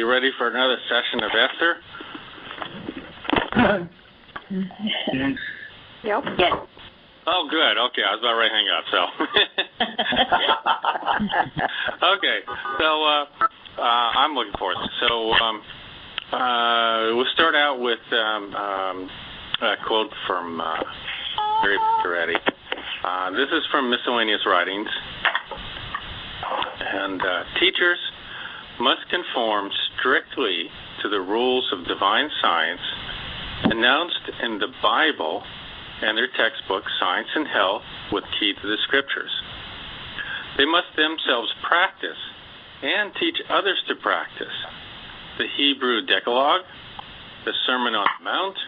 we ready for another session of Esther? Yep. Yes. Oh, good. Okay, I was about ready to hang up, so. Okay, so I'm looking forward to it. So we'll start out with a quote from Mary Peretti. This is from Miscellaneous Writings. And teachers must conform strictly to the rules of divine science announced in the Bible and their textbook, Science and Health, with Key to the Scriptures. They must themselves practice and teach others to practice the Hebrew Decalogue, the Sermon on the Mount,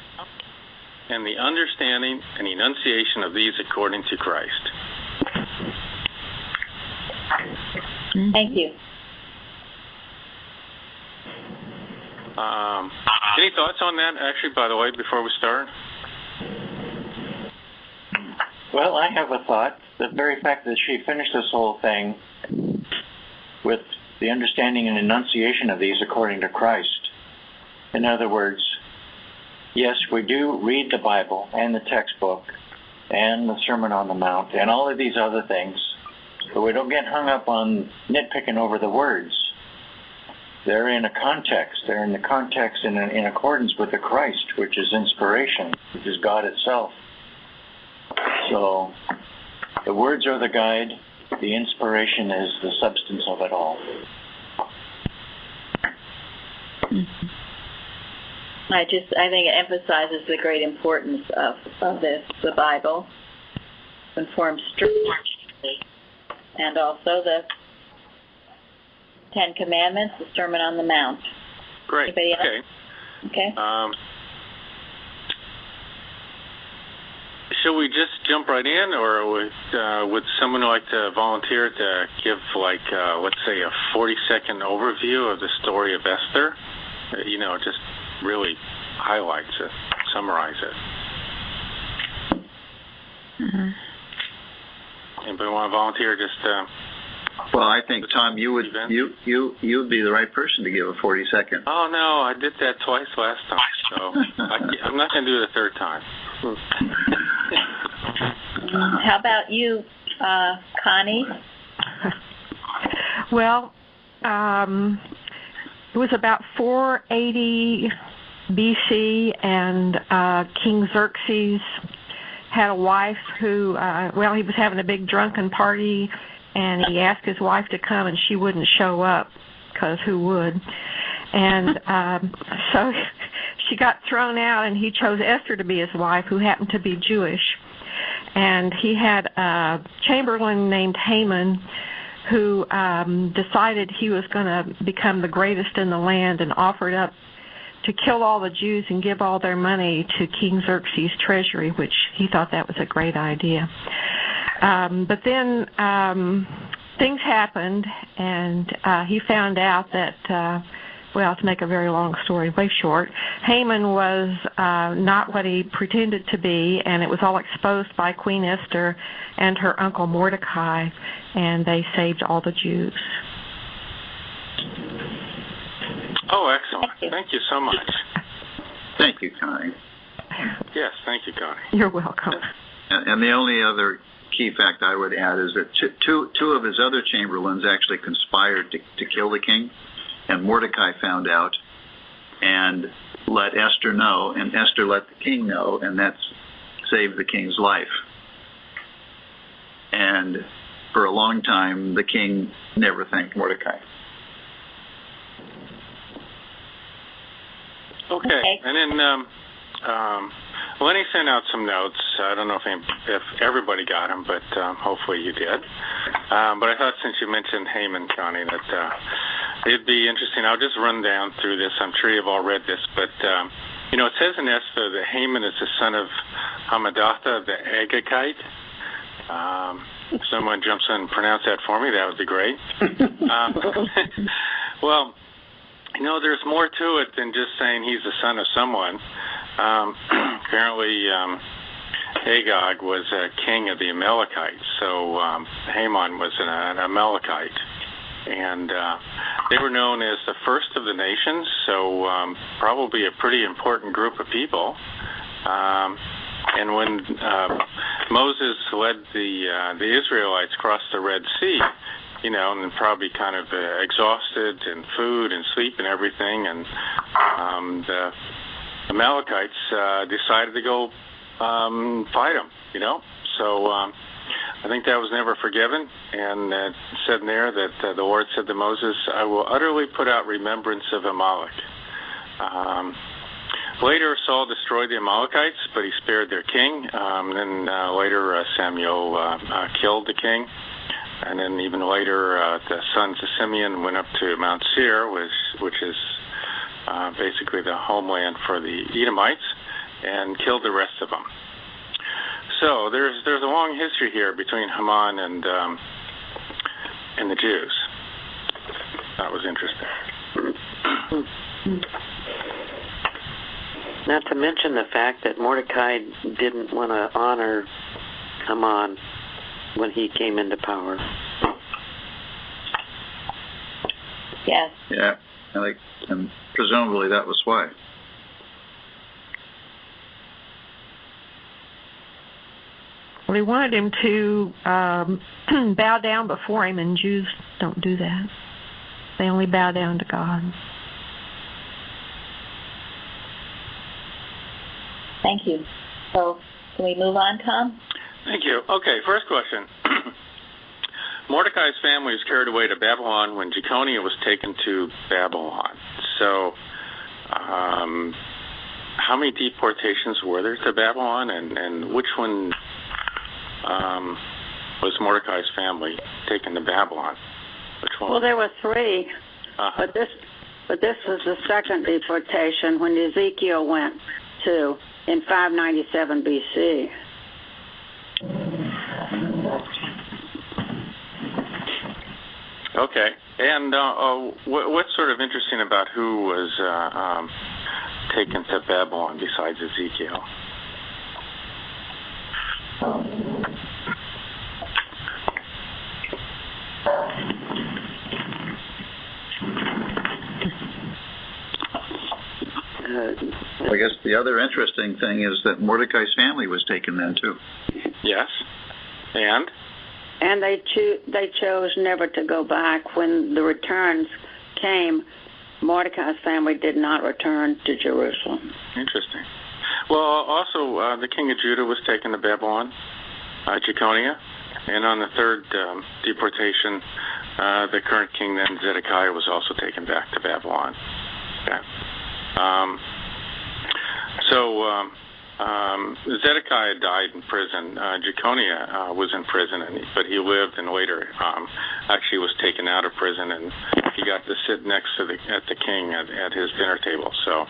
and the understanding and enunciation of these according to Christ. Thank you. Any thoughts on that, actually, by the way, before we start? Well, I have a thought. The very fact that she finished this whole thing with the understanding and enunciation of these according to Christ. In other words, yes, we do read the Bible and the textbook and the Sermon on the Mount and all of these other things, but we don't get hung up on nitpicking over the words. They're in a context. They're in the context in accordance with the Christ, which is inspiration, which is God itself. So the words are the guide. The inspiration is the substance of it all. I think it emphasizes the great importance of the Bible, conforms strictly, and also the Ten Commandments, the Sermon on the Mount. Great. Anybody else? Okay. Okay. Shall we just jump right in, or would someone like to volunteer to give, let's say, a 40-second overview of the story of Esther? Just really highlights it, summarize it. Mm-hmm. Anybody want to volunteer? Well, I think, Tom, you would be the right person to give a 40-second. Oh no, I did that twice last time, so I'm not going to do it a third time. How about you, Connie? Well, it was about 480 BC, and King Xerxes had a wife who, he was having a big drunken party, and he asked his wife to come, and she wouldn't show up, because who would? And so she got thrown out, and he chose Esther to be his wife, who happened to be Jewish. And he had a chamberlain named Haman who decided he was going to become the greatest in the land and offered up to kill all the Jews and give all their money to King Xerxes' treasury, which he thought that was a great idea. But then things happened, and he found out that, to make a very long story way short, Haman was not what he pretended to be, and it was all exposed by Queen Esther and her uncle Mordecai, and they saved all the Jews. Oh, excellent. Thank you so much. Thank you, Connie. Yes, thank you, Connie. You're welcome. And the only other key fact I would add is that two of his other chamberlains actually conspired to kill the king, and Mordecai found out and let Esther know, and Esther let the king know, and that saved the king's life. And for a long time, the king never thanked Mordecai. Okay. And then Lenny sent out some notes. I don't know if everybody got them, but hopefully you did. But I thought since you mentioned Haman, Connie, that it'd be interesting. I'll just run down through this. I'm sure you've all read this, but it says in Esther that Haman is the son of Hammedatha the Agagite. If someone jumps in and pronounce that for me, that would be great. Well, there's more to it than just saying he's the son of someone. Apparently, Agag was a king of the Amalekites, so Haman was an Amalekite. and they were known as the first of the nations, so probably a pretty important group of people. And when Moses led the Israelites across the Red Sea, and probably kind of exhausted and food and sleep and everything, and the Amalekites decided to go fight them, So I think that was never forgiven, and it said in there that the Lord said to Moses, "I will utterly put out remembrance of Amalek." Later, Saul destroyed the Amalekites, but he spared their king. Then later, Samuel killed the king. And then even later, the sons of Simeon went up to Mount Seir, which is basically the homeland for the Edomites, and killed the rest of them. So there's a long history here between Haman and the Jews. That was interesting. Not to mention the fact that Mordecai didn't want to honor Haman when he came into power. Yes. Yeah, and presumably that was why. Well, he wanted him to bow down before him, and Jews don't do that. They only bow down to God. Thank you. So, can we move on, Tom? Thank you. Okay, first question. Mordecai's family was carried away to Babylon when Jeconiah was taken to Babylon. So, how many deportations were there to Babylon, and which one was Mordecai's family taken to Babylon? Which one? Well, there were three, but this was the second deportation when Ezekiel went to in 597 BC. Okay. And what's sort of interesting about who was taken to Babylon besides Ezekiel? I guess the other interesting thing is that Mordecai's family was taken then too. Yes. And they chose never to go back. When the returns came, Mordecai's family did not return to Jerusalem. Interesting. Well, also the king of Judah was taken to Babylon, Jeconiah, and on the third deportation, the current king then, Zedekiah, was also taken back to Babylon. Okay. Zedekiah died in prison. Jeconiah was in prison, but he lived and later actually was taken out of prison, and he got to sit next to the king at his dinner table. So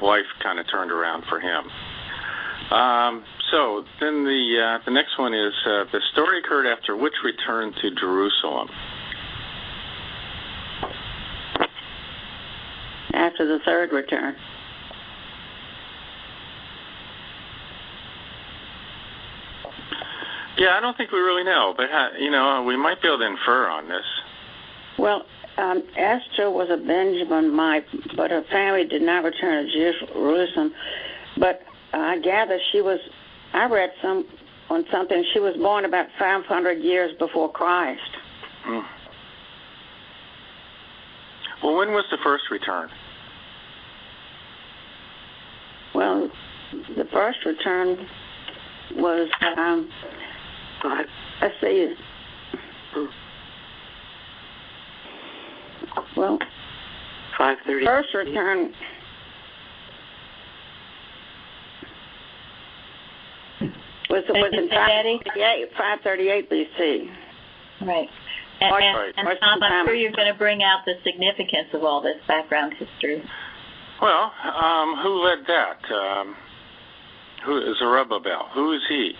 life kind of turned around for him. So then the next one is the story occurred after which return to Jerusalem? After the third return. Yeah, I don't think we really know, but we might be able to infer on this. Well, Esther was a Benjaminite, but her family did not return to Jerusalem. But I gather I read something, she was born about 500 years before Christ. Hmm. Well, when was the first return? Well, the first return was, let's see. Well, 530. First return was in 538 BC. Right. And Tom, I'm sure you're going to bring out the significance of all this background history. Well, who led that? Who is Zerubbabel? Who is he?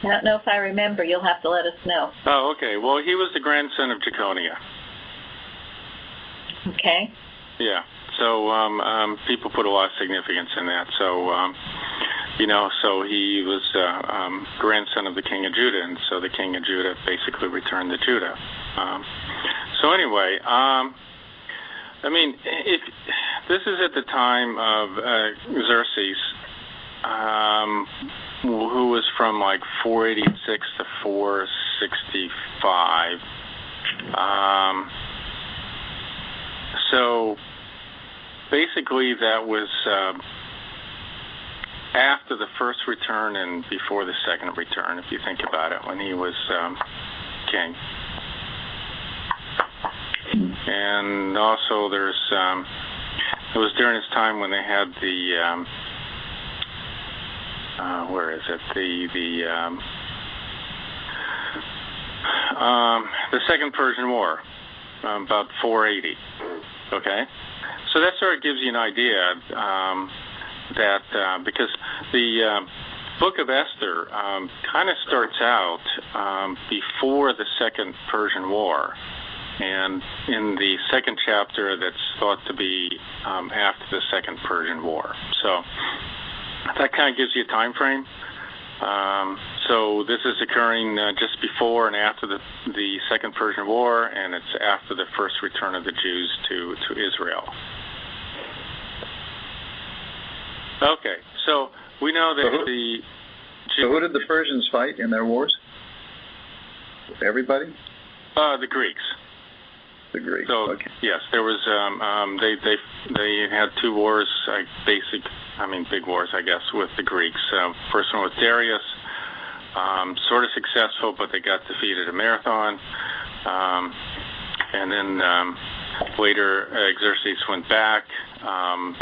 I don't know if I remember. You'll have to let us know. Oh, okay. Well, he was the grandson of Jeconiah. Okay. Yeah. So people put a lot of significance in that. So, so he was grandson of the king of Judah, and so the king of Judah basically returned to Judah. So anyway, if this is at the time of Xerxes, who was from like 486 to 465. So basically that was after the first return and before the second return, if you think about it, when he was king. And also it was during his time when they had the where is it? The Second Persian War, about 480. Okay, so that sort of gives you an idea that because the Book of Esther kind of starts out before the Second Persian War, and in the second chapter that's thought to be after the Second Persian War. So that kind of gives you a time frame. So this is occurring just before and after the Second Persian War, and it's after the first return of the Jews to Israel. Okay, so we know that So who did the Persians fight in their wars? Everybody? The Greeks. The Greeks. So okay. yes, there was. They had two wars, big wars, I guess, with the Greeks. First one with Darius, sort of successful, but they got defeated at Marathon. And then later, Xerxes went back.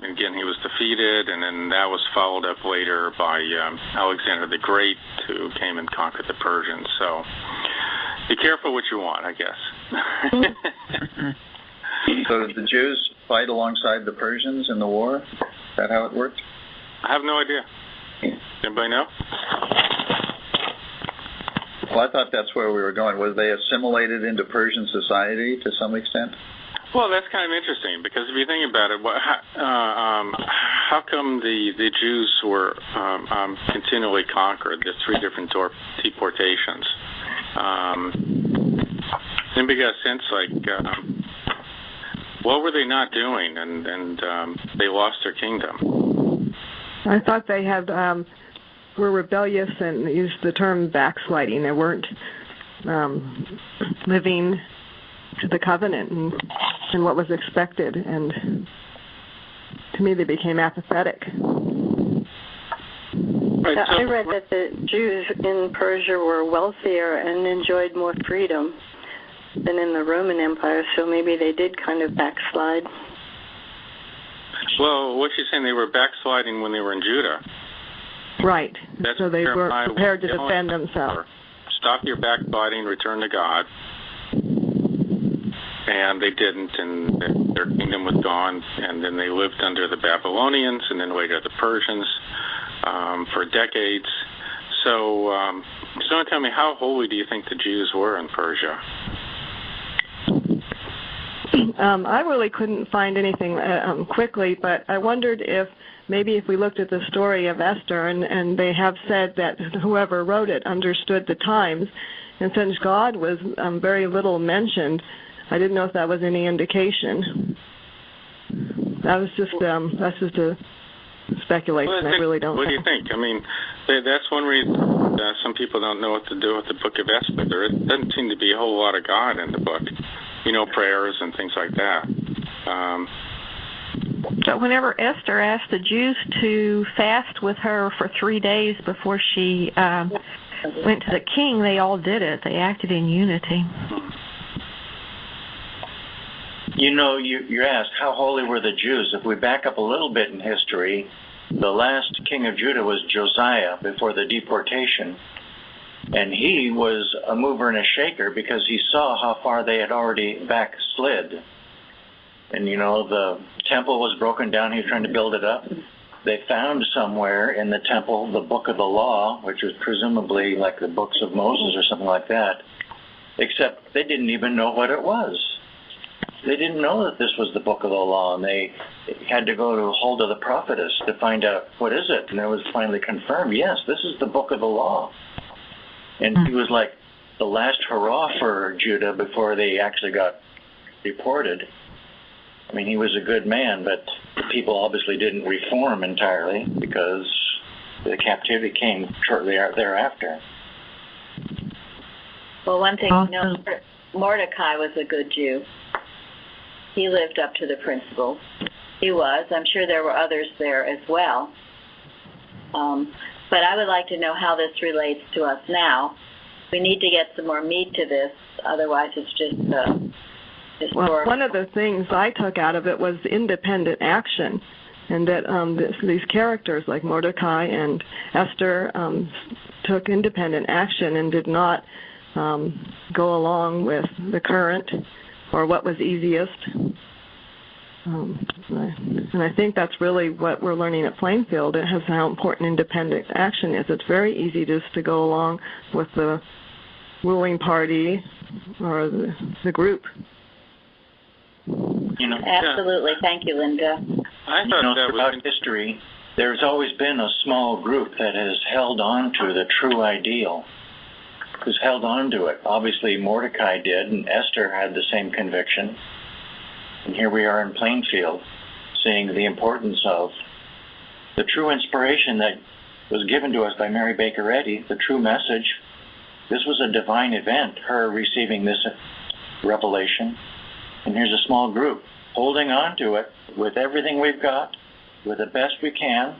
Again, he was defeated, and then that was followed up later by Alexander the Great, who came and conquered the Persians. So be careful what you want, I guess. So did the Jews fight alongside the Persians in the war? Is that how it worked? I have no idea. Anybody know? Well, I thought that's where we were going. Was they assimilated into Persian society to some extent? Well, that's kind of interesting, because if you think about it, how come the Jews were continually conquered? There's three different deportations. Anybody got a sense, what were they not doing, and they lost their kingdom? I thought they had were rebellious and used the term backsliding. They weren't living to the covenant and what was expected, and to me they became apathetic. Right, so I read that the Jews in Persia were wealthier and enjoyed more freedom than in the Roman Empire, so maybe they did kind of backslide. Well, what she's saying, they were backsliding when they were in Judah. Right. That's so they were prepared to defend themselves. Stop your backbiting, return to God. And they didn't, and their kingdom was gone, and then they lived under the Babylonians, and then later the Persians for decades. So, don't tell me, how holy do you think the Jews were in Persia? I really couldn't find anything quickly, but I wondered if maybe if we looked at the story of Esther, and they have said that whoever wrote it understood the times, and since God was very little mentioned, I didn't know if that was any indication. That's just a speculation. I really don't know. What do you think? I mean, that's one reason some people don't know what to do with the Book of Esther. There doesn't seem to be a whole lot of God in the book. Prayers and things like that. But whenever Esther asked the Jews to fast with her for 3 days before she went to the king, they all did it. They acted in unity. You asked, how holy were the Jews? If we back up a little bit in history, the last king of Judah was Josiah before the deportation. And he was a mover and a shaker because he saw how far they had already backslid. And, the temple was broken down. He was trying to build it up. They found somewhere in the temple the book of the law, which was presumably like the books of Moses or something like that, except they didn't even know what it was. they didn't know that this was the book of the law, and they had to go to hold of the prophetess to find out what is it, and it was finally confirmed. Yes, this is the book of the law, and he was like the last hurrah for Judah before they actually got deported. I mean, he was a good man, but the people obviously didn't reform entirely because the captivity came shortly thereafter. Well, one thing, Mordecai was a good Jew. He lived up to the principles. He was. I'm sure there were others there as well. But I would like to know how this relates to us now. We need to get some more meat to this, otherwise it's just historical. Well, one of the things I took out of it was independent action, and that these characters like Mordecai and Esther took independent action and did not go along with the current or what was easiest. And I think that's really what we're learning at Plainfield. It has how important independent action is. It's very easy just to go along with the ruling party or the group. Absolutely. Thank you, Linda. I thought that throughout history, there's always been a small group that has held on to the true ideal, who's held on to it. Obviously, Mordecai did, and Esther had the same conviction. And here we are in Plainfield, seeing the importance of the true inspiration that was given to us by Mary Baker Eddy, the true message. This was a divine event, her receiving this revelation. And here's a small group holding on to it with everything we've got, with the best we can,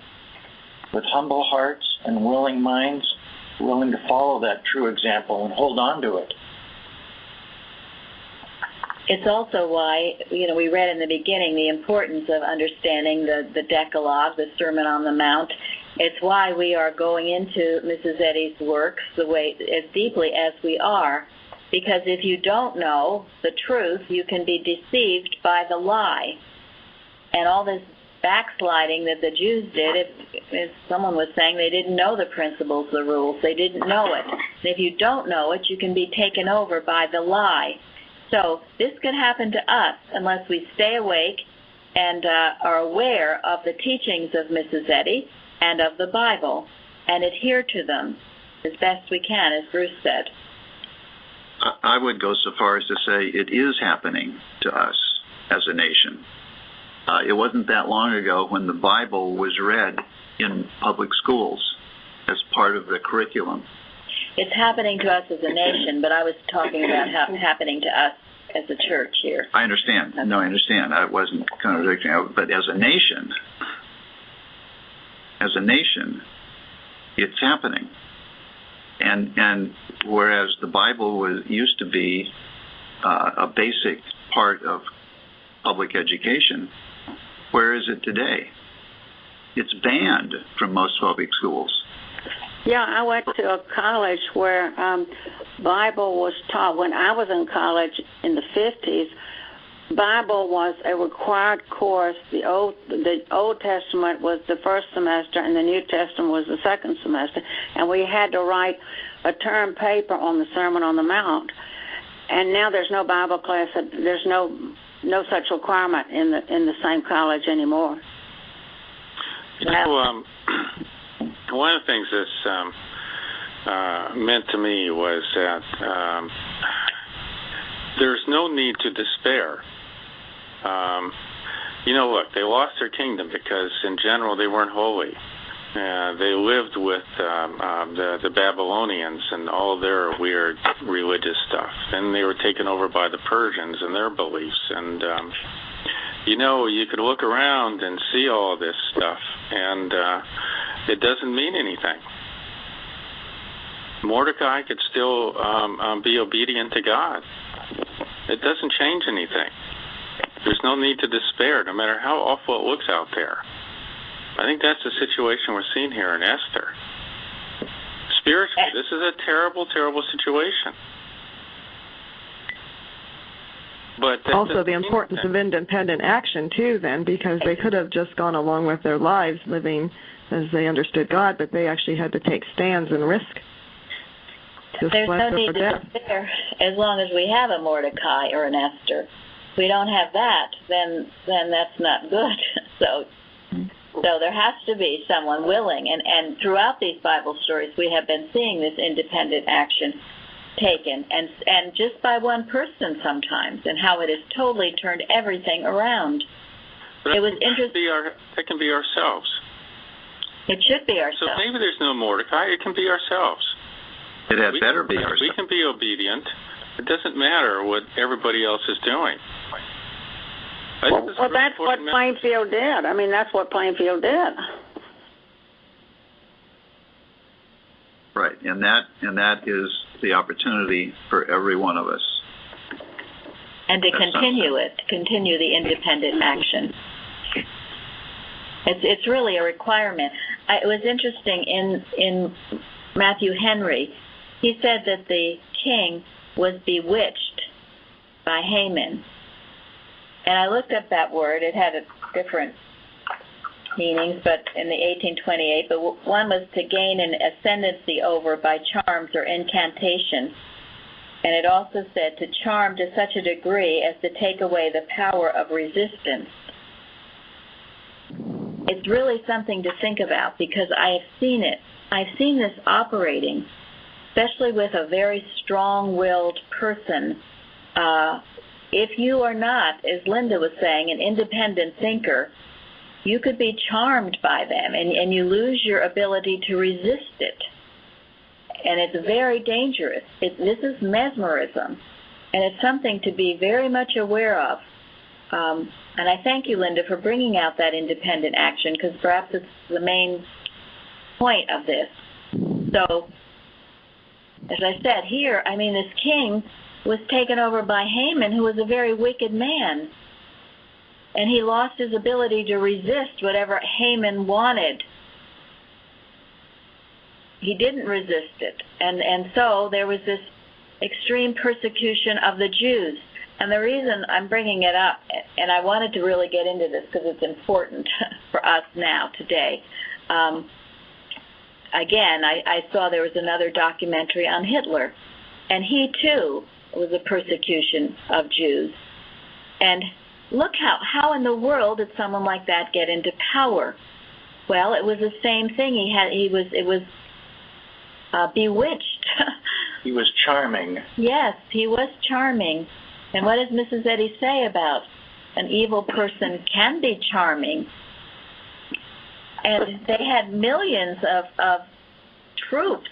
with humble hearts and willing minds, willing to follow that true example and hold on to it. It's also why, we read in the beginning the importance of understanding the Decalogue, the Sermon on the Mount. It's why we are going into Mrs. Eddy's works the way as deeply as we are, because if you don't know the truth, you can be deceived by the lie. And all this backsliding that the Jews did, as someone was saying, they didn't know the principles, the rules. They didn't know it. And if you don't know it, you can be taken over by the lie. So this could happen to us unless we stay awake and are aware of the teachings of Mrs. Eddy and of the Bible and adhere to them as best we can, as Bruce said. I would go so far as to say it is happening to us as a nation. It wasn't that long ago when the Bible was read in public schools as part of the curriculum. It's happening to us as a nation, but I was talking about how it's happening to us as a church here. I understand. No, I understand. I wasn't contradicting. But as a nation, it's happening. And whereas the Bible used to be a basic part of public education, where is it today? It's banned from most public schools. Yeah, I went to a college where Bible was taught. When I was in college in the 50s, Bible was a required course. The Old Testament was the first semester, and the New Testament was the second semester. And we had to write a term paper on the Sermon on the Mount. And now there's no Bible class. There's no such requirement in the same college anymore. One of the things this meant to me was that there's no need to despair. Look, they lost their kingdom because, in general, they weren't holy. They lived with the Babylonians and all their weird religious stuff. Then they were taken over by the Persians and their beliefs. And, you could look around and see all this stuff, and it doesn't mean anything. Mordecai could still be obedient to God. It doesn't change anything. There's no need to despair, no matter how awful it looks out there. I think that's the situation we're seeing here in Esther. Spiritually, this is a terrible, terrible situation. But also the importance of independent action, too, then, because they could have just gone along with their lives living as they understood God, but they actually had to take stands and risk. There's no need to despair as long as we have a Mordecai or an Esther. we don't have that, then that's not good. So there has to be someone willing, and throughout these Bible stories, we have been seeing this independent action taken, and just by one person sometimes, and how it has totally turned everything around. But it was interesting. That can be ourselves. It should be ourselves. So maybe there's no Mordecai. It can be ourselves. It had better be ourselves. We can be obedient. It doesn't matter what everybody else is doing. Well, that's what Plainfield did. I mean, that's what Plainfield did. Right, and that is the opportunity for every one of us. And to continue the independent action. It's really a requirement. It was interesting in Matthew Henry. He said that the king was bewitched by Haman. And I looked up that word. It had different meanings, but in the 1828, but one was to gain an ascendancy over by charms or incantation. And it also said to charm to such a degree as to take away the power of resistance. It's really something to think about, because I have seen it. I've seen this operating, especially with a very strong-willed person. If you are not, as Linda was saying, an independent thinker, you could be charmed by them, and you lose your ability to resist it. And it's very dangerous. This is mesmerism, and it's something to be very much aware of. And I thank you, Linda, for bringing out that independent action, because perhaps it's the main point of this. So, as I said here, I mean, this king was taken over by Haman, who was a very wicked man. And he lost his ability to resist whatever Haman wanted. He didn't resist it. And so there was this extreme persecution of the Jews. And the reason I'm bringing it up, and I wanted to really get into this because it's important for us now, today. Again, I saw there was another documentary on Hitler. And he, too, was a persecution of Jews. And look how in the world did someone like that get into power? Well, it was the same thing. It was bewitched. He was charming. Yes, he was charming. And what does Mrs. Eddy say about an evil person can be charming? And they had millions of troops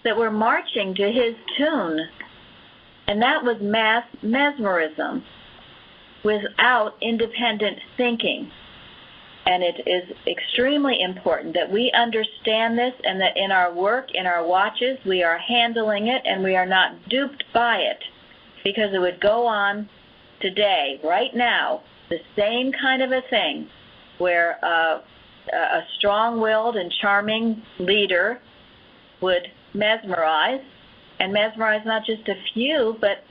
that were marching to his tune. And that was mass mesmerism without independent thinking. And it is extremely important that we understand this, and that in our work, in our watches, we are handling it and we are not duped by it. Because it would go on today, right now, the same kind of a thing, where a strong-willed and charming leader would mesmerize, and mesmerize not just a few, but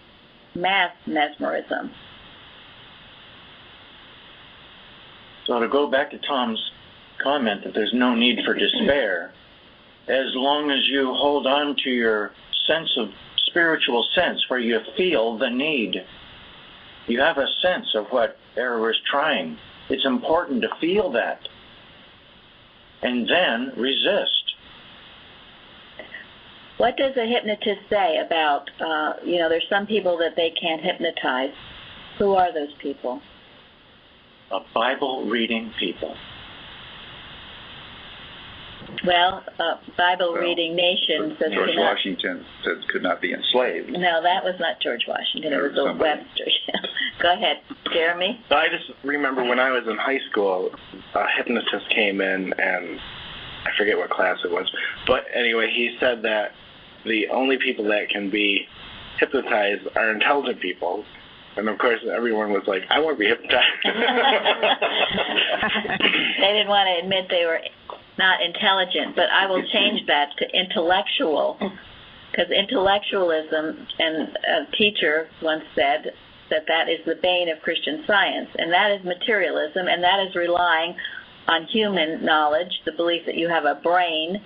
mass mesmerism. So to go back to Tom's comment that there's no need for despair, as long as you hold on to your spiritual sense where you feel the need, you have a sense of what error is trying. It's important to feel that and then resist. What does a hypnotist say about, there's some people that they can't hypnotize. Who are those people? A Bible-reading people. Well, Bible-reading nation says George Washington said could not be enslaved. No, that was not George Washington. It was a Webster. Go ahead, Jeremy. I just remember when I was in high school, a hypnotist came in, and I forget what class it was. But anyway, he said that the only people that can be hypnotized are intelligent people. And, of course, everyone was like, I want to be hypnotized. They didn't want to admit they were not intelligent, but I will change that to intellectual, because intellectualism, and a teacher once said that is the bane of Christian Science, and that is materialism, and that is relying on human knowledge, the belief that you have a brain,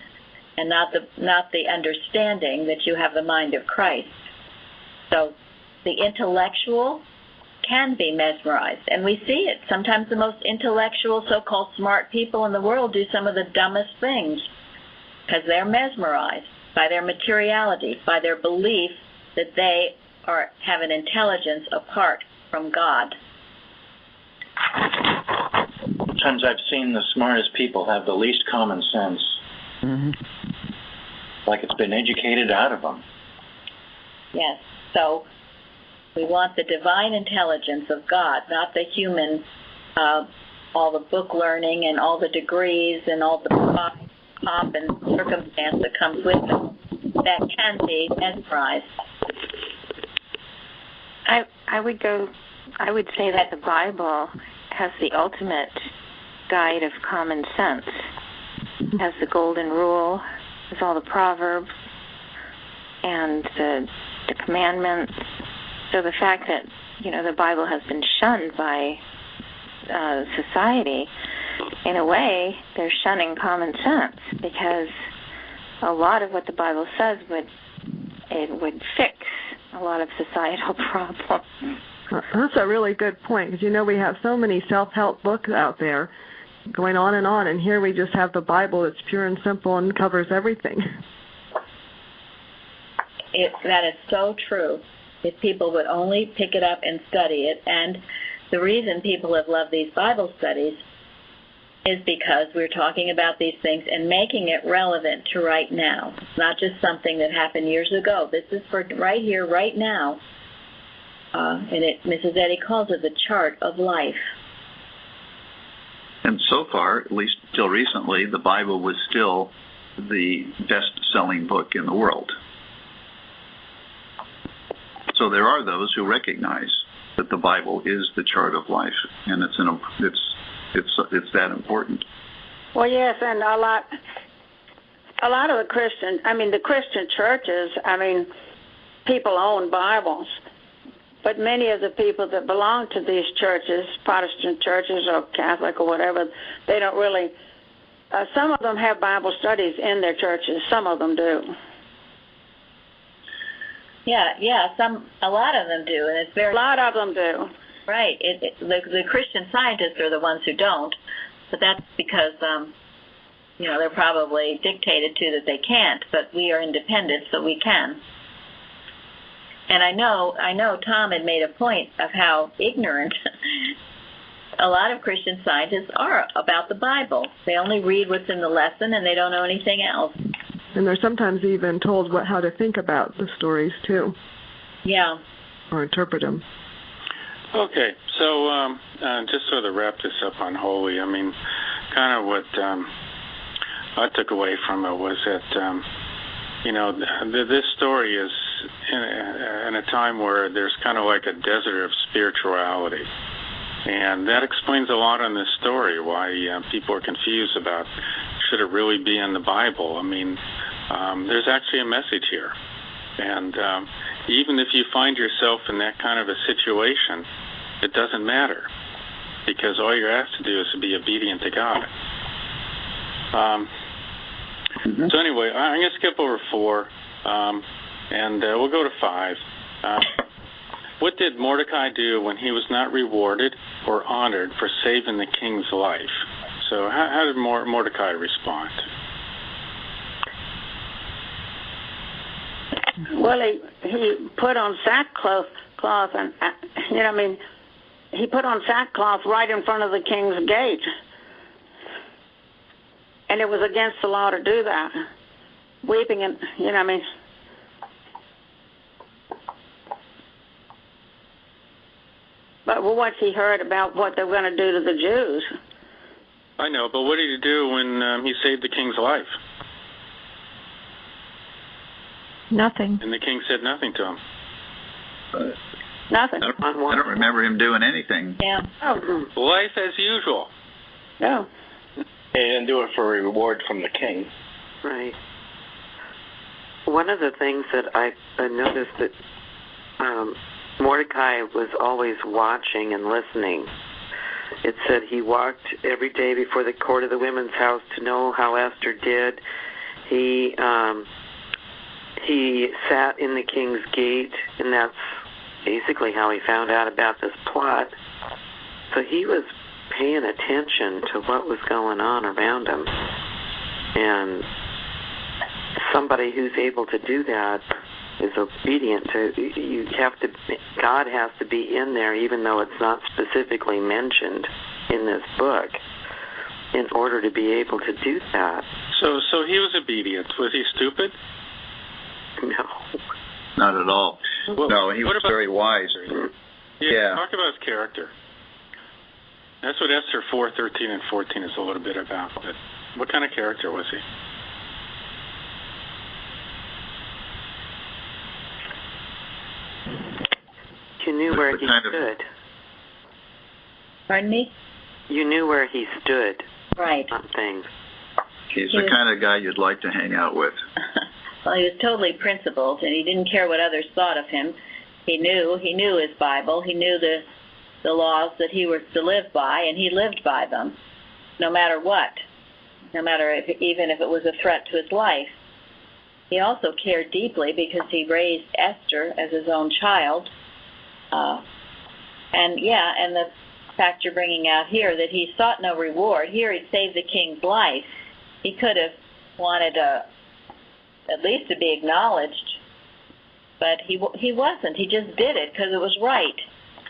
and not the understanding that you have the mind of Christ. So the intellectual can be mesmerized. And we see it. Sometimes the most intellectual, so-called smart people in the world do some of the dumbest things because they're mesmerized by their materiality, by their belief that they have an intelligence apart from God. Sometimes I've seen the smartest people have the least common sense. Mm-hmm. Like it's been educated out of them. Yes. So we want the divine intelligence of God, not the human, all the book learning and all the degrees and all the pomp and circumstance that comes with it. That can be mesmerized. I would say that the Bible has the ultimate guide of common sense. It has the golden rule, has all the proverbs and the commandments. So the fact that, the Bible has been shunned by society, in a way, they're shunning common sense, because a lot of what the Bible says would fix a lot of societal problems. That's a really good point, because we have so many self-help books out there going on, and here we just have the Bible that's pure and simple and covers everything. That is so true. If people would only pick it up and study it. And the reason people have loved these Bible studies is because we're talking about these things and making it relevant to right now. It's not just something that happened years ago. This is for right here, right now. And Mrs. Eddy calls it the chart of life. And so far, at least till recently, the Bible was still the best-selling book in the world. So there are those who recognize that the Bible is the chart of life, and it's that important. Well, yes, and a lot of the Christian churches, people own Bibles, but many of the people that belong to these churches, Protestant churches or Catholic or whatever, they don't really. Some of them have Bible studies in their churches. Some of them do. Yeah, a lot of them do, and it's very. A lot of them do. Right. The Christian Scientists are the ones who don't, but that's because they're probably dictated to that they can't. But we are independent, so we can. And I know Tom had made a point of how ignorant a lot of Christian Scientists are about the Bible. They only read what's in the lesson, and they don't know anything else. And they're sometimes even told how to think about the stories, too. Yeah. Or interpret them. Okay, so just sort of wrap this up on holy, kind of what I took away from it was that, this story is in a time where there's kind of like a desert of spirituality. And that explains a lot on this story, why people are confused about should it really be in the Bible. There's actually a message here. And even if you find yourself in that kind of a situation, it doesn't matter, because all you're asked to do is to be obedient to God. So anyway, I'm going to skip over 4, and we'll go to 5. What did Mordecai do when he was not rewarded or honored for saving the king's life? So how did Mordecai respond? Well, he put on sackcloth, and he put on sackcloth right in front of the king's gate, and it was against the law to do that. Weeping and But once he heard about what they were going to do to the Jews. I know, but what did he do when he saved the king's life? Nothing. And the king said nothing to him. Nothing. I don't remember him doing anything. Yeah. Oh. Life as usual. No. He didn't do it for a reward from the king. Right. One of the things that I noticed that Mordecai was always watching and listening. It said he walked every day before the court of the women's house to know how Esther did. He sat in the king's gate, and that's basically how he found out about this plot. So he was paying attention to what was going on around him. And somebody who's able to do that is obedient to, God has to be in there, even though it's not specifically mentioned in this book, in order to be able to do that. So he was obedient. Was he stupid? No. Not at all. Well, no, he was very wise. Yeah. Talk about his character. That's what Esther 4:13 and 14 is a little bit about. But what kind of character was he? You knew where he stood. Pardon me? You knew where he stood. Right. On things. He's the kind of guy you'd like to hang out with. Well, he was totally principled, and he didn't care what others thought of him. He knew his Bible. He knew the laws that he was to live by, and he lived by them, no matter what, no matter even if it was a threat to his life. He also cared deeply because he raised Esther as his own child. And the fact you're bringing out here, that he sought no reward. Here he saved the king's life. He could have wanted at least to be acknowledged, but he wasn't. He just did it because it was right.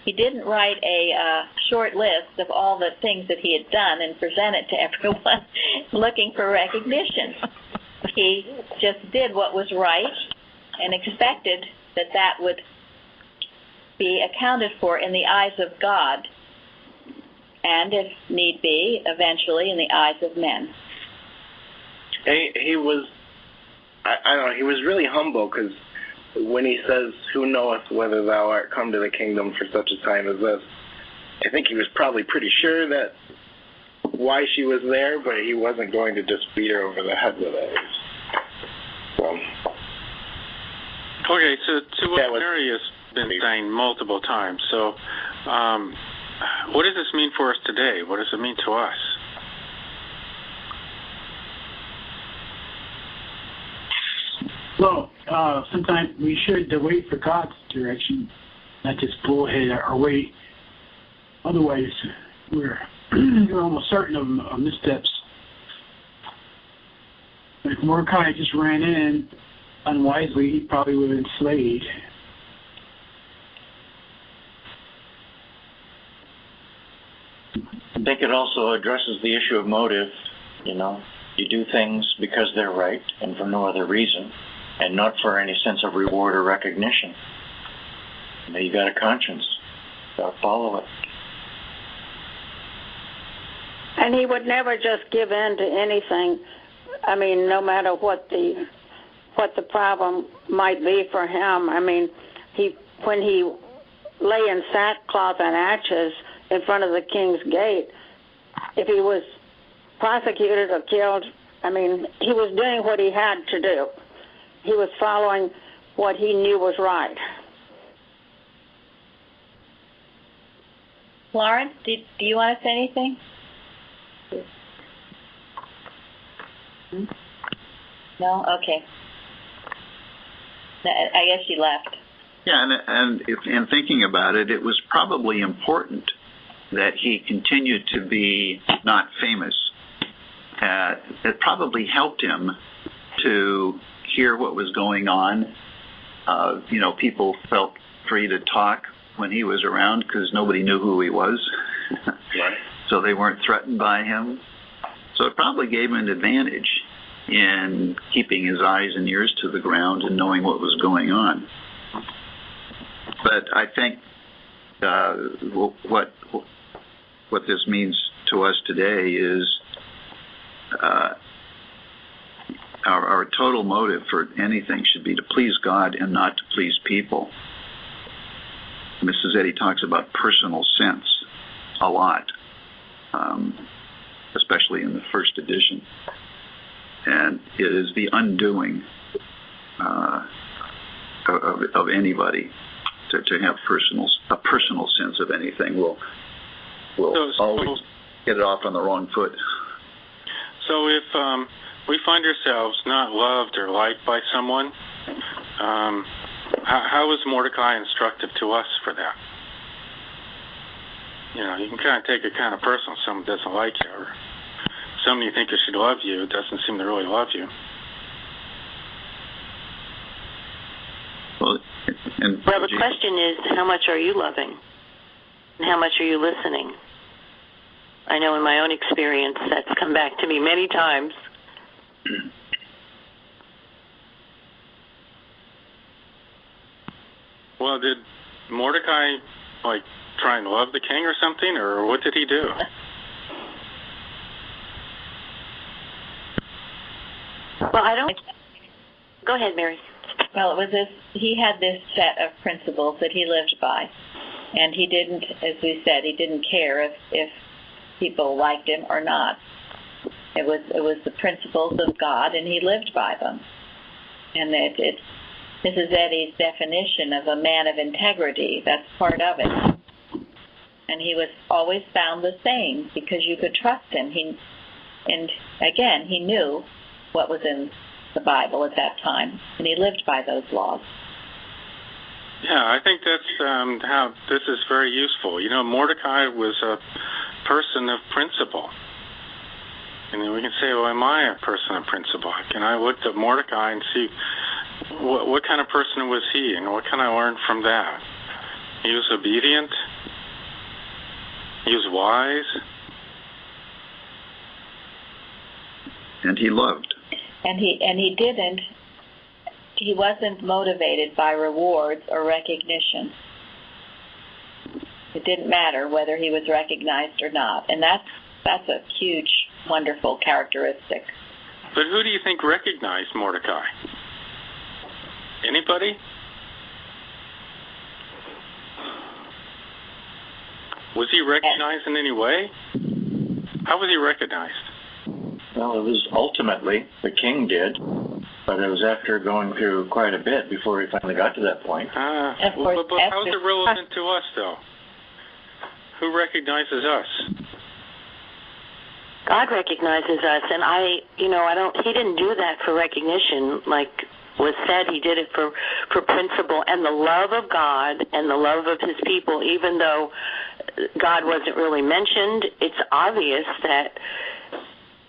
He didn't write a short list of all the things that he had done and present it to everyone looking for recognition. He just did what was right and expected that would be accounted for in the eyes of God, and if need be, eventually in the eyes of men. He was, I don't know, he was really humble, because when he says, "Who knoweth whether thou art come to the kingdom for such a time as this," I think he was probably pretty sure that why she was there, but he wasn't going to just beat her over the head with it. Okay, so to what Mary has been saying multiple times, so what does this mean for us today? What does it mean to us? Well, sometimes we should wait for God's direction, not just pull ahead our way. Otherwise, we're almost certain of missteps. If Mordecai just ran in unwisely, he probably would have been slayed. I think it also addresses the issue of motive. You do things because they're right and for no other reason, and not for any sense of reward or recognition. You got a conscience. Got to follow it. And he would never just give in to anything. I mean, no matter what the problem might be for him. I mean, when he lay in sackcloth and ashes in front of the king's gate, if he was prosecuted or killed, I mean, he was doing what he had to do. He was following what he knew was right. Lawrence, do you want to say anything? No? Okay. I guess she left. Yeah, and in thinking about it, it was probably important that he continued to be not famous. It probably helped him to hear what was going on. People felt free to talk when he was around because nobody knew who he was. Right. So they weren't threatened by him. So it probably gave him an advantage in keeping his eyes and ears to the ground and knowing what was going on. But I think what this means to us today is our total motive for anything should be to please God and not to please people. Mrs. Eddy talks about personal sense a lot, especially in the first edition. And it is the undoing of anybody to have a personal sense of anything will always get it off on the wrong foot. So if we find ourselves not loved or liked by someone, How was Mordecai instructive to us for that? You can kind of take it kind of personal. Someone doesn't like you, or someone you think you should love you doesn't seem to really love you. Well, the question is, how much are you loving? And how much are you listening? I know in my own experience that's come back to me many times. Well, did Mordecai, try and love the king or something, or what did he do? Well, I don't... Go ahead, Mary. Well, it was he had this set of principles that he lived by. And he didn't, as we said, he didn't care if people liked him or not. It was the principles of God, and he lived by them. And it's Mrs. Eddy's definition of a man of integrity. That's part of it. And he was always found the same because you could trust him. And again, he knew what was in the Bible at that time, and he lived by those laws. Yeah, I think that's how this is very useful. Mordecai was a person of principle. And we can say, well, am I a person of principle? Can I look at Mordecai and see what kind of person was he, and what can I learn from that? He was obedient. He was wise. And he loved. And he wasn't motivated by rewards or recognition. It didn't matter whether he was recognized or not. And that's a huge, wonderful characteristic. But who do you think recognized Mordecai? Anybody? Was he recognized in any way? How was he recognized? Well, it was ultimately the king did, but it was after going through quite a bit before he finally got to that point. But how is it relevant to us, though? Who recognizes us? God recognizes us, and he didn't do that for recognition, like was said. He did it for principle and the love of God and the love of his people. Even though God wasn't really mentioned, it's obvious that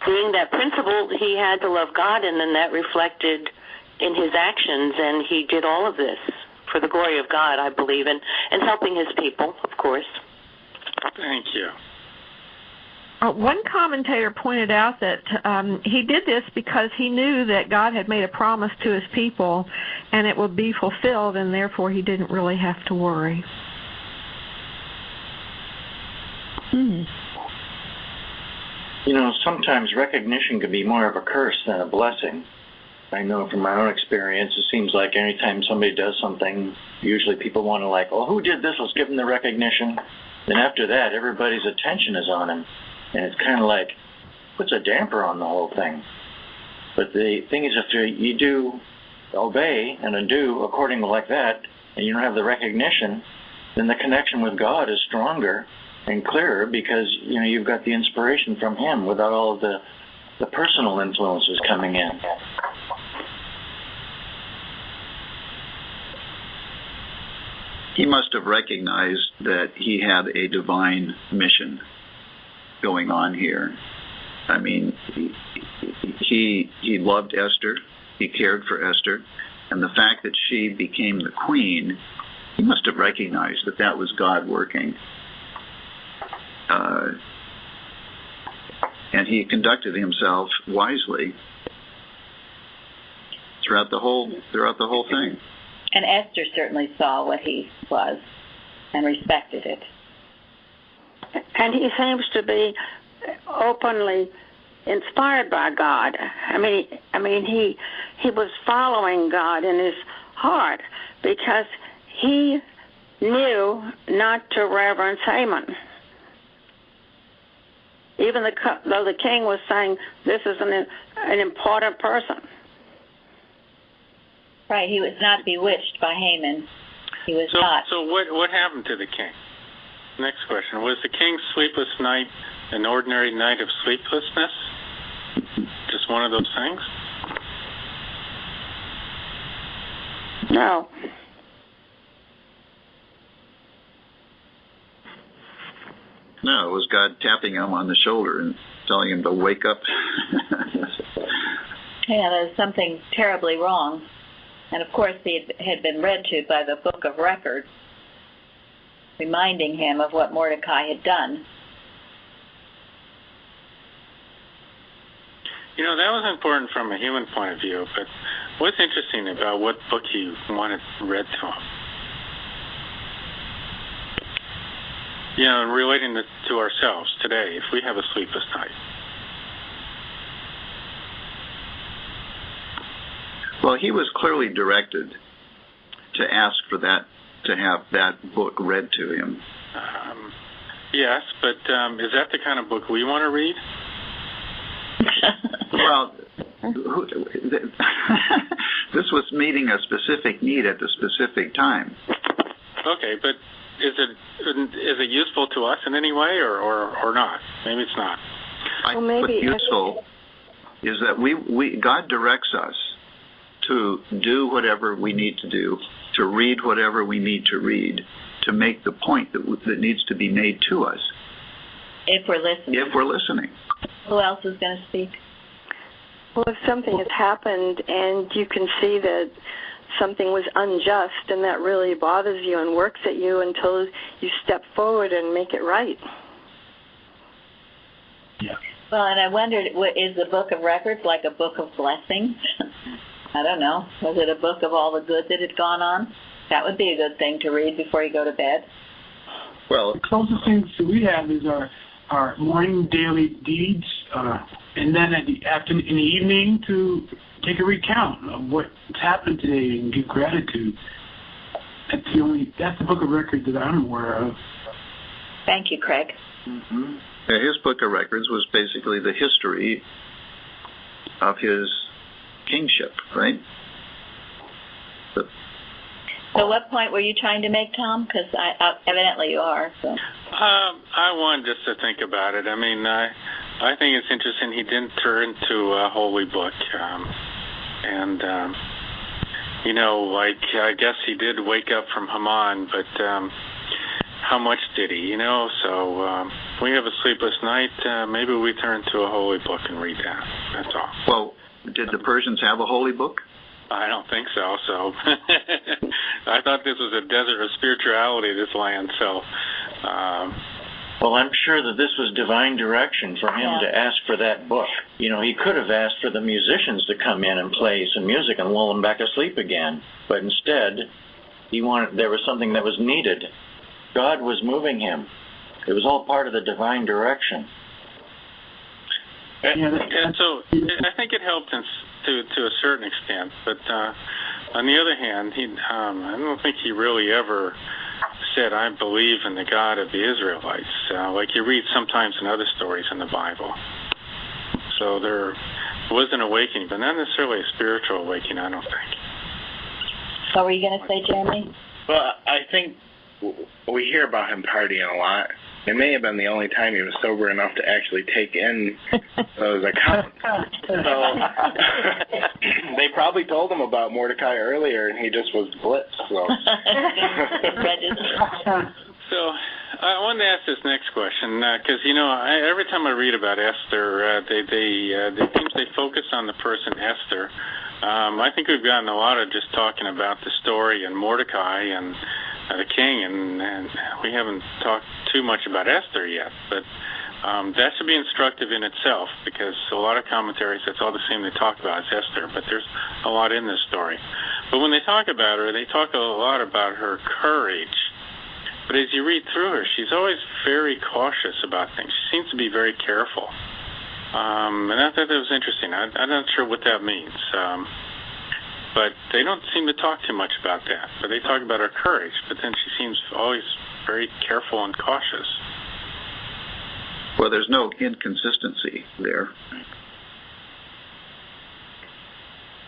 being that principle, he had to love God, and then that reflected in his actions, and he did all of this for the glory of God, I believe, and helping his people, of course. Thank you. One commentator pointed out that he did this because he knew that God had made a promise to his people, and it would be fulfilled, and therefore he didn't really have to worry. Sometimes recognition can be more of a curse than a blessing. I know from my own experience, it seems like anytime somebody does something, usually people want to who did this? Let's give them the recognition. Then after that, everybody's attention is on him. And it's kind of puts a damper on the whole thing. But the thing is, if you do obey and do according to like that, and you don't have the recognition, then the connection with God is stronger and clearer because, you've got the inspiration from him without all of the personal influences coming in. He must have recognized that he had a divine mission going on here. I mean, he loved Esther. He cared for Esther. And the fact that she became the queen, he must have recognized that was God working. And he conducted himself wisely throughout the whole thing. And Esther certainly saw what he was and respected it. And he seems to be openly inspired by God. I mean, he was following God in his heart because he knew not to reverence Haman. Even though the king was saying this is an important person. Right, he was not bewitched by Haman. He was not. So what happened to the king? Next question. Was the king's sleepless night an ordinary night of sleeplessness? Just one of those things? No. No, it was God tapping him on the shoulder and telling him to wake up. Yeah, there's something terribly wrong. And of course, he had been read to by the book of records, reminding him of what Mordecai had done. You know, that was important from a human point of view, but what's interesting about what book he wanted read to him? You know, and relating it to ourselves today, if we have a sleepless night. Well, he was clearly directed to ask for that, to have that book read to him. Yes, but is that the kind of book we want to read? Well, this was meeting a specific need at the specific time. Okay, but is it useful to us in any way, or not? Maybe it's not. I think what's useful is that we God directs us to do whatever we need to do, to read whatever we need to read, to make the point that needs to be made to us. If we're listening. If we're listening. Who else is going to speak? Well, if something has happened and you can see that something was unjust and that really bothers you and works at you until you step forward and make it right. Yeah. Well, and I wondered, is the book of records like a book of blessings? I don't know. Was it a book of all the good that had gone on? That would be a good thing to read before you go to bed. Well, the closest things that we have is our morning daily deeds, and then in the evening to take a recount of what's happened today and give gratitude. That's the book of records that I'm aware of. Thank you, Craig. Mm-hmm. Yeah, his book of records was basically the history of his kingship, right? So what point were you trying to make, Tom? Because evidently you are. So. I wanted just to think about it. I mean, I think it's interesting he didn't turn to a holy book. You know, like, I guess he did wake up from Haman, but how much did he, you know? So we have a sleepless night. Maybe we turn to a holy book and read that. That's all. Well, did the Persians have a holy book? I don't think so. So I thought this was a desert of spirituality, this land. So, well, I'm sure that this was divine direction for him to ask for that book. You know, he could have asked for the musicians to come in and play some music and lull him back asleep again. But instead, there was something that was needed. God was moving him. It was all part of the divine direction. And so I think it helped to a certain extent, but on the other hand, I don't think he really ever said, "I believe in the God of the Israelites," like you read sometimes in other stories in the Bible. So there was an awakening, but not necessarily a spiritual awakening, I don't think. What were you going to say, Jeremy? Well, I think we hear about him partying a lot. It may have been the only time he was sober enough to actually take in those accounts. So they probably told him about Mordecai earlier, and he just was blitzed. So I wanted to ask this next question because every time I read about Esther, it seems they focus on the person Esther. I think we've gotten a lot of just talking about the story and Mordecai and the king, and we haven't talked too much about Esther yet, but that should be instructive in itself, because a lot of commentaries, that's all the same they talk about is Esther, but there's a lot in this story. But when they talk about her, they talk a lot about her courage. But as you read through her, she's always very cautious about things. She seems to be very careful. And I thought that was interesting. I'm not sure what that means. But they don't seem to talk too much about that. But they talk about her courage, but then she seems always very careful and cautious. Well, there's no inconsistency there.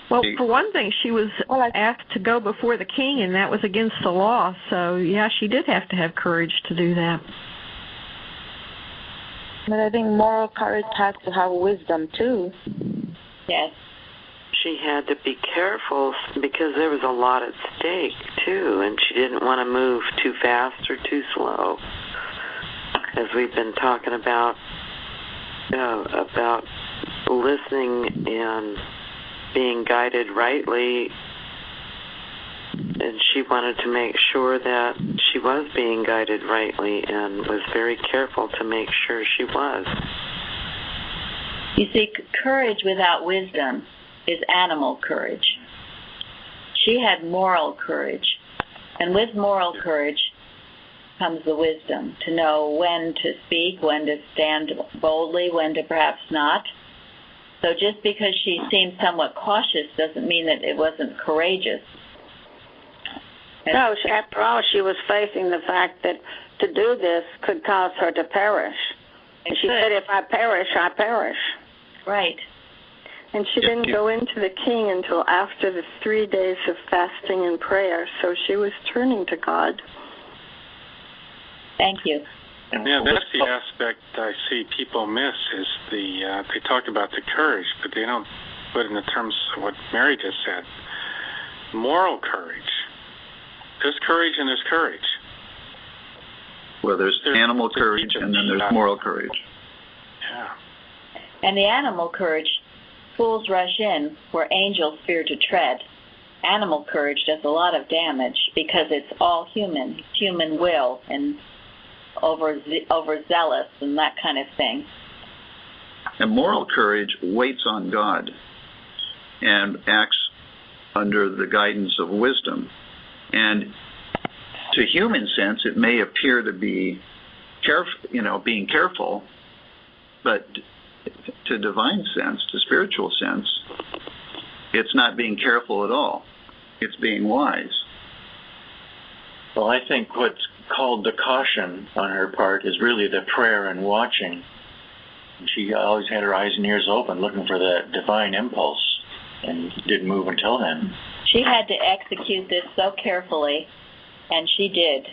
Well, for one thing, she was asked to go before the king, and that was against the law. So, yeah, she did have to have courage to do that. But I think moral courage has to have wisdom, too. Yes. She had to be careful because there was a lot at stake, too, and she didn't want to move too fast or too slow. as we've been talking about listening and being guided rightly, and she wanted to make sure that she was being guided rightly and was very careful to make sure she was. You see, courage without wisdom is animal courage. She had moral courage, and with moral courage comes the wisdom to know when to speak, when to stand boldly, when to perhaps not. So just because she seemed somewhat cautious doesn't mean that it wasn't courageous. No, after all, she was facing the fact that to do this could cause her to perish. And she said, if I perish, I perish. Right. And she didn't go into the king until after the 3 days of fasting and prayer, so she was turning to God. Thank you. Yeah, that's the aspect I see people miss is they talk about the courage, but they don't put it in the terms of what Mary just said. Moral courage. There's courage and there's courage. Well, there's animal courage and then there's moral courage. Yeah. And the animal courage, fools rush in where angels fear to tread. Animal courage does a lot of damage because it's all human will and overzealous and that kind of thing. And moral courage waits on God and acts under the guidance of wisdom. And to human sense, it may appear to be being careful, but to divine sense, to spiritual sense, it's not being careful at all. It's being wise. Well, I think what's called the caution on her part is really the prayer and watching. She always had her eyes and ears open, looking for the divine impulse, and didn't move until then. She had to execute this so carefully, and she did.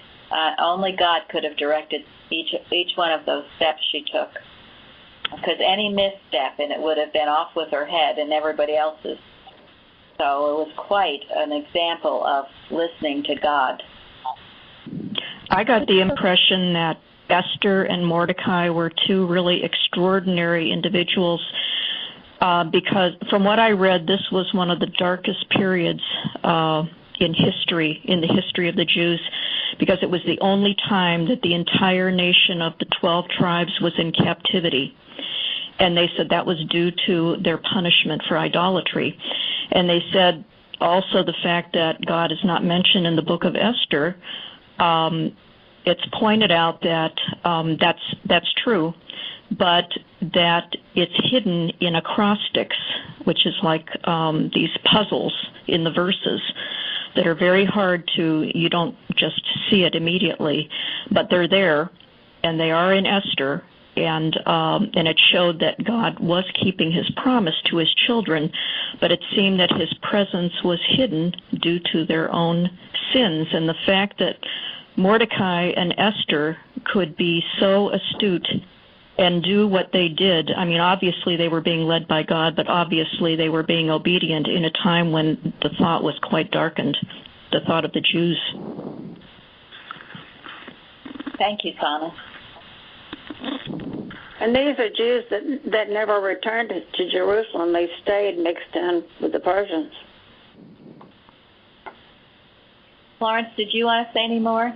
Only God could have directed each one of those steps she took. Because any misstep, and it would have been off with her head and everybody else's. So it was quite an example of listening to God. I got the impression that Esther and Mordecai were two really extraordinary individuals because from what I read, this was one of the darkest periods in the history of the Jews, because it was the only time that the entire nation of the 12 tribes was in captivity. And they said that was due to their punishment for idolatry. And they said also the fact that God is not mentioned in the book of Esther, it's pointed out that that's true, but that it's hidden in acrostics, which is like these puzzles in the verses that are very hard you don't just see it immediately, but they're there, and they are in Esther, and it showed that God was keeping his promise to his children, but it seemed that his presence was hidden due to their own sins, and the fact that Mordecai and Esther could be so astute and do what they did. I mean, obviously they were being led by God, but obviously they were being obedient in a time when the thought was quite darkened, the thought of the Jews. Thank you, Sana. And these are Jews that never returned to Jerusalem. They stayed mixed in with the Persians. Florence, did you want to say any more?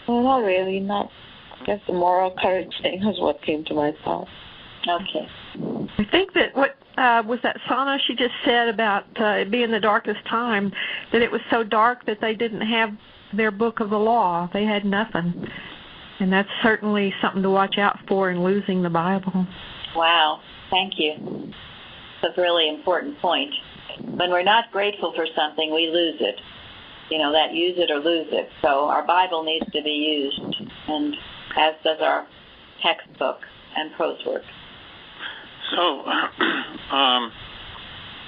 Well, not really. I guess the moral courage thing is what came to my thought. Okay. I think that what was that Sana she just said about it being the darkest time, that it was so dark that they didn't have their book of the law. They had nothing. And that's certainly something to watch out for in losing the Bible. Wow. Thank you. That's a really important point. When we're not grateful for something, we lose it. That use it or lose it. So our Bible needs to be used, and as does our textbook and prose work. So,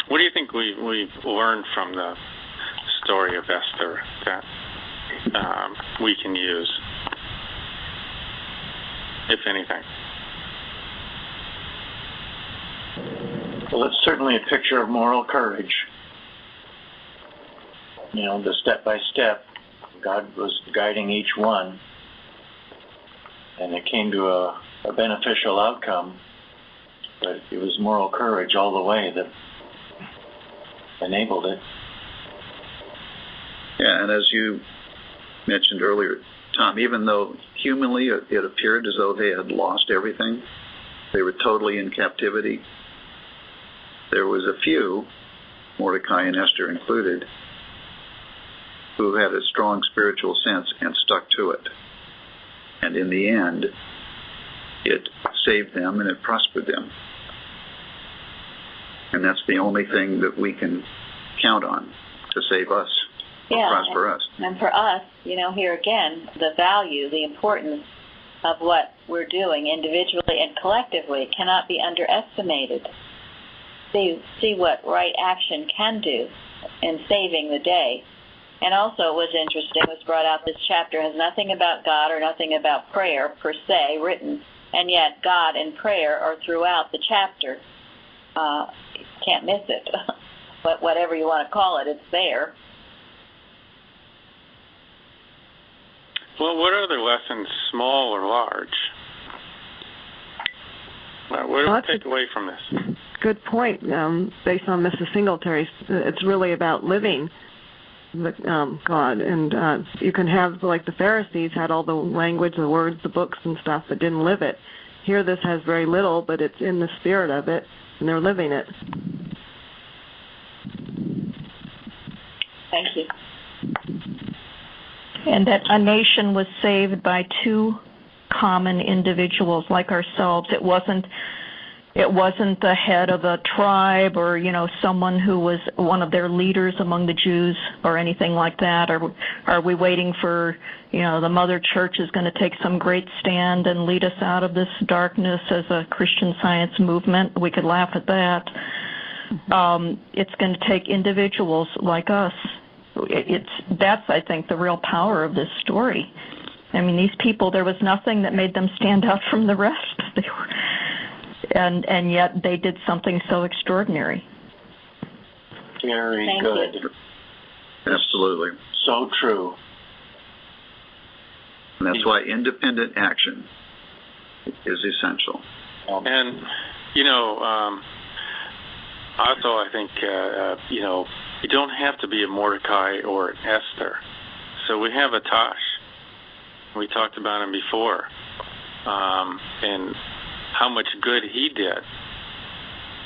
what do you think we've learned from the story of Esther that we can use, if anything? Well, it's certainly a picture of moral courage. The step by step, God was guiding each one. and it came to a beneficial outcome. But it was moral courage all the way that enabled it. Yeah, and as you mentioned earlier, Tom, even though humanly it appeared as though they had lost everything, they were totally in captivity, there was a few, Mordecai and Esther included, who had a strong spiritual sense and stuck to it. And in the end, it saved them and it prospered them. And that's the only thing that we can count on to save us, or prosper us. And for us, here again, the value, the importance of what we're doing individually and collectively cannot be underestimated. See what right action can do in saving the day. And also it was interesting, it was brought out, this chapter has nothing about God or nothing about prayer per se written, and yet God and prayer are throughout the chapter. Can't miss it. But whatever you want to call it, it's there. Well, what are the lessons, small or large? What do we take away from this? Good point. Based on Mrs. Singletary's, it's really about living God. And you can have, like the Pharisees had all the language, the words, the books and stuff, but didn't live it. Here this has very little, but it's in the spirit of it, and they're living it. Thank you. And that a nation was saved by two common individuals like ourselves. It wasn't the head of a tribe or, someone who was one of their leaders among the Jews or anything like that. Or are we waiting for, the Mother Church is going to take some great stand and lead us out of this darkness as a Christian Science movement? We could laugh at that. It's going to take individuals like us. That's, I think, the real power of this story. I mean, these people, there was nothing that made them stand out from the rest. They were, and yet they did something so extraordinary. Very good. Absolutely. So true. And that's why independent action is essential. And, also I think, you don't have to be a Mordecai or an Esther. So we have a Tosh. We talked about him before, and how much good he did.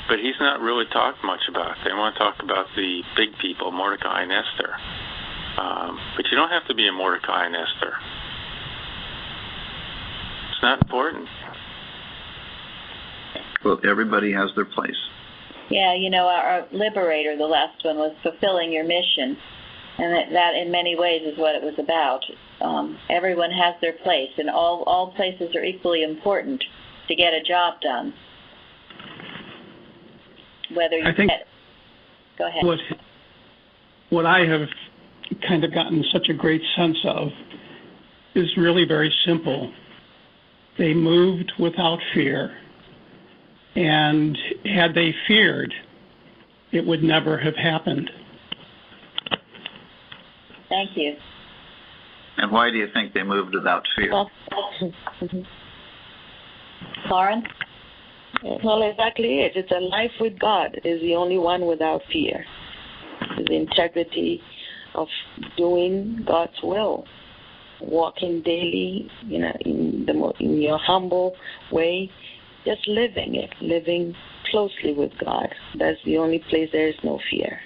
But he's not really talked much about. They want to talk about the big people, Mordecai and Esther. But you don't have to be a Mordecai and Esther. It's not important. Well, everybody has their place. Yeah, our liberator, the last one, was fulfilling your mission. And that in many ways is what it was about. Everyone has their place, and all places are equally important to get a job done. Whether you go ahead. What I have kind of gotten such a great sense of is really very simple. They moved without fear, and had they feared, it would never have happened. Thank you. And why do you think they moved without fear? Lauren? Well, exactly it. It's a life with God is the only one without fear. The integrity of doing God's will, walking daily, in your humble way, just living it, living closely with God. That's the only place there is no fear.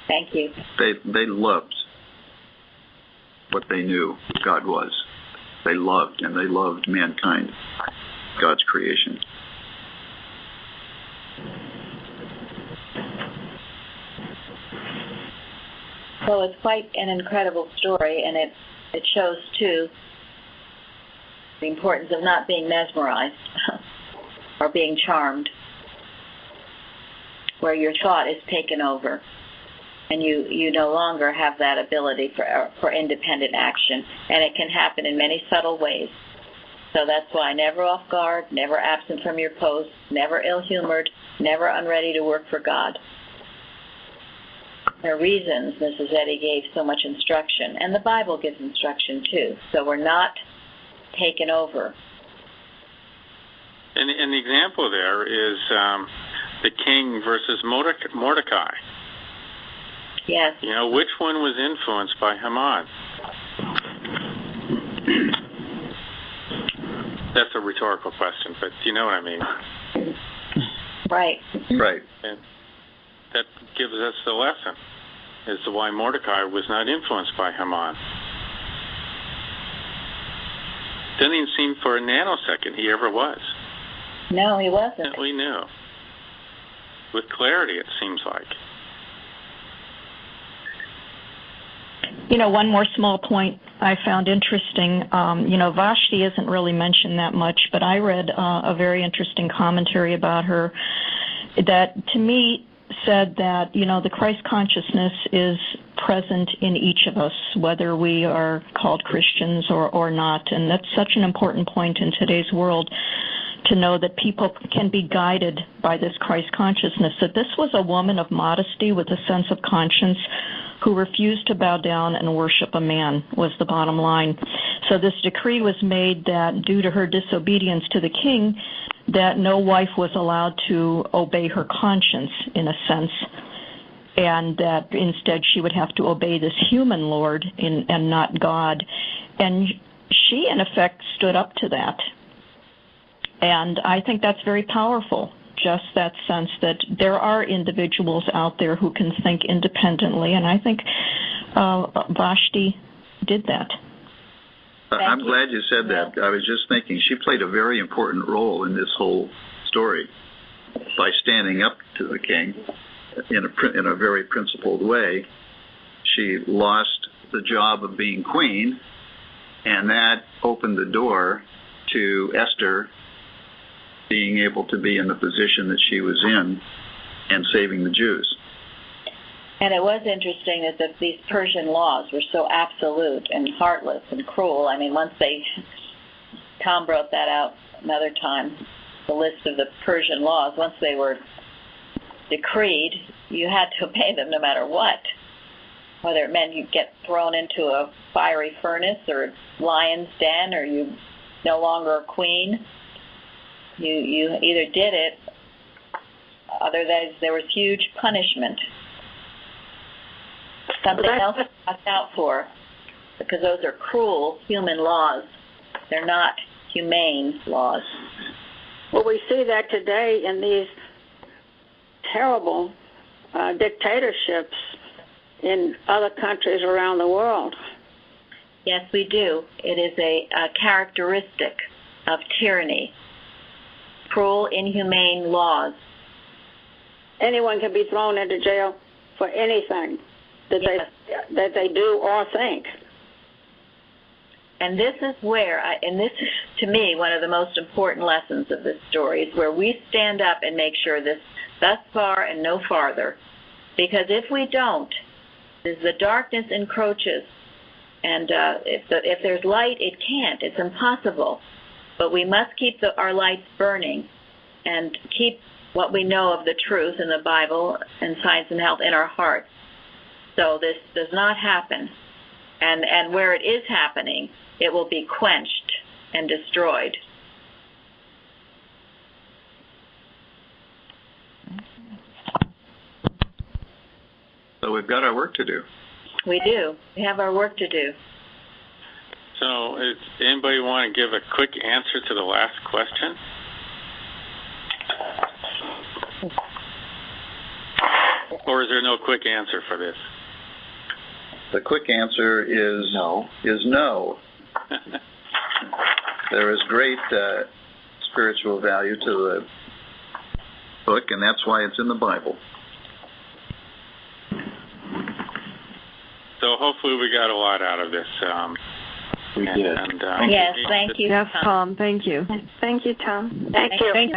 Thank you. They loved what they knew God was. They loved, and they loved mankind, God's creation. So it's quite an incredible story, and it shows, too, the importance of not being mesmerized or being charmed, where your thought is taken over, and you no longer have that ability for independent action, and it can happen in many subtle ways. So that's why never off guard, never absent from your post, never ill-humored, never unready to work for God. There are reasons Mrs. Eddy gave so much instruction, and the Bible gives instruction too. So we're not taken over. And the example there is the king versus Mordecai. Yes. You know, which one was influenced by Haman? That's a rhetorical question, but you know what I mean. Right. Right. And that gives us the lesson as to why Mordecai was not influenced by Haman. Didn't even seem for a nanosecond he ever was. No, he wasn't. We knew. With clarity, it seems like. You know, one more small point I found interesting. You know, Vashti isn't really mentioned that much, but I read a very interesting commentary about her that, to me, said that, you know, the Christ consciousness is present in each of us, whether we are called Christians or not. And that's such an important point in today's world, to know that people can be guided by this Christ consciousness, that this was a woman of modesty with a sense of conscience who refused to bow down and worship a man, was the bottom line. So this decree was made that due to her disobedience to the king, that no wife was allowed to obey her conscience, in a sense, and that instead she would have to obey this human lord and not God. And she, in effect, stood up to that. And I think that's very powerful, just that sense that there are individuals out there who can think independently, and I think Vashti did that. I'm glad you said that. I was just thinking she played a very important role in this whole story by standing up to the king in a very principled way. She lost the job of being queen, and that opened the door to Esther being able to be in the position that she was in and saving the Jews. And it was interesting that these Persian laws were so absolute and heartless and cruel. I mean, Tom brought that out another time, the list of the Persian laws. Once they were decreed, you had to obey them no matter what. Whether it meant you get thrown into a fiery furnace or lion's den, or you no longer a queen. You either did it, otherwise there was huge punishment. Something else to watch out for, because those are cruel human laws. They're not humane laws. Well, we see that today in these terrible dictatorships in other countries around the world. Yes, we do. It is a characteristic of tyranny. Cruel, inhumane laws. Anyone can be thrown into jail for anything that they do or think. And this is where, and this is, to me, one of the most important lessons of this story, is where we stand up and make sure this thus far and no farther. Because if we don't, as the darkness encroaches, and if there's light, it can't. It's impossible. But we must keep our lights burning and keep what we know of the truth in the Bible and science and health in our hearts. So this does not happen. And where it is happening, it will be quenched and destroyed. So we've got our work to do. We do. We have our work to do. So, does anybody want to give a quick answer to the last question? Or is there no quick answer for this? The quick answer is no. There is great spiritual value to the book, and that's why it's in the Bible. So hopefully we got a lot out of this. We did. Yes, thank you. Yes, Tom. Thank you. Thank you, Tom. Thank you.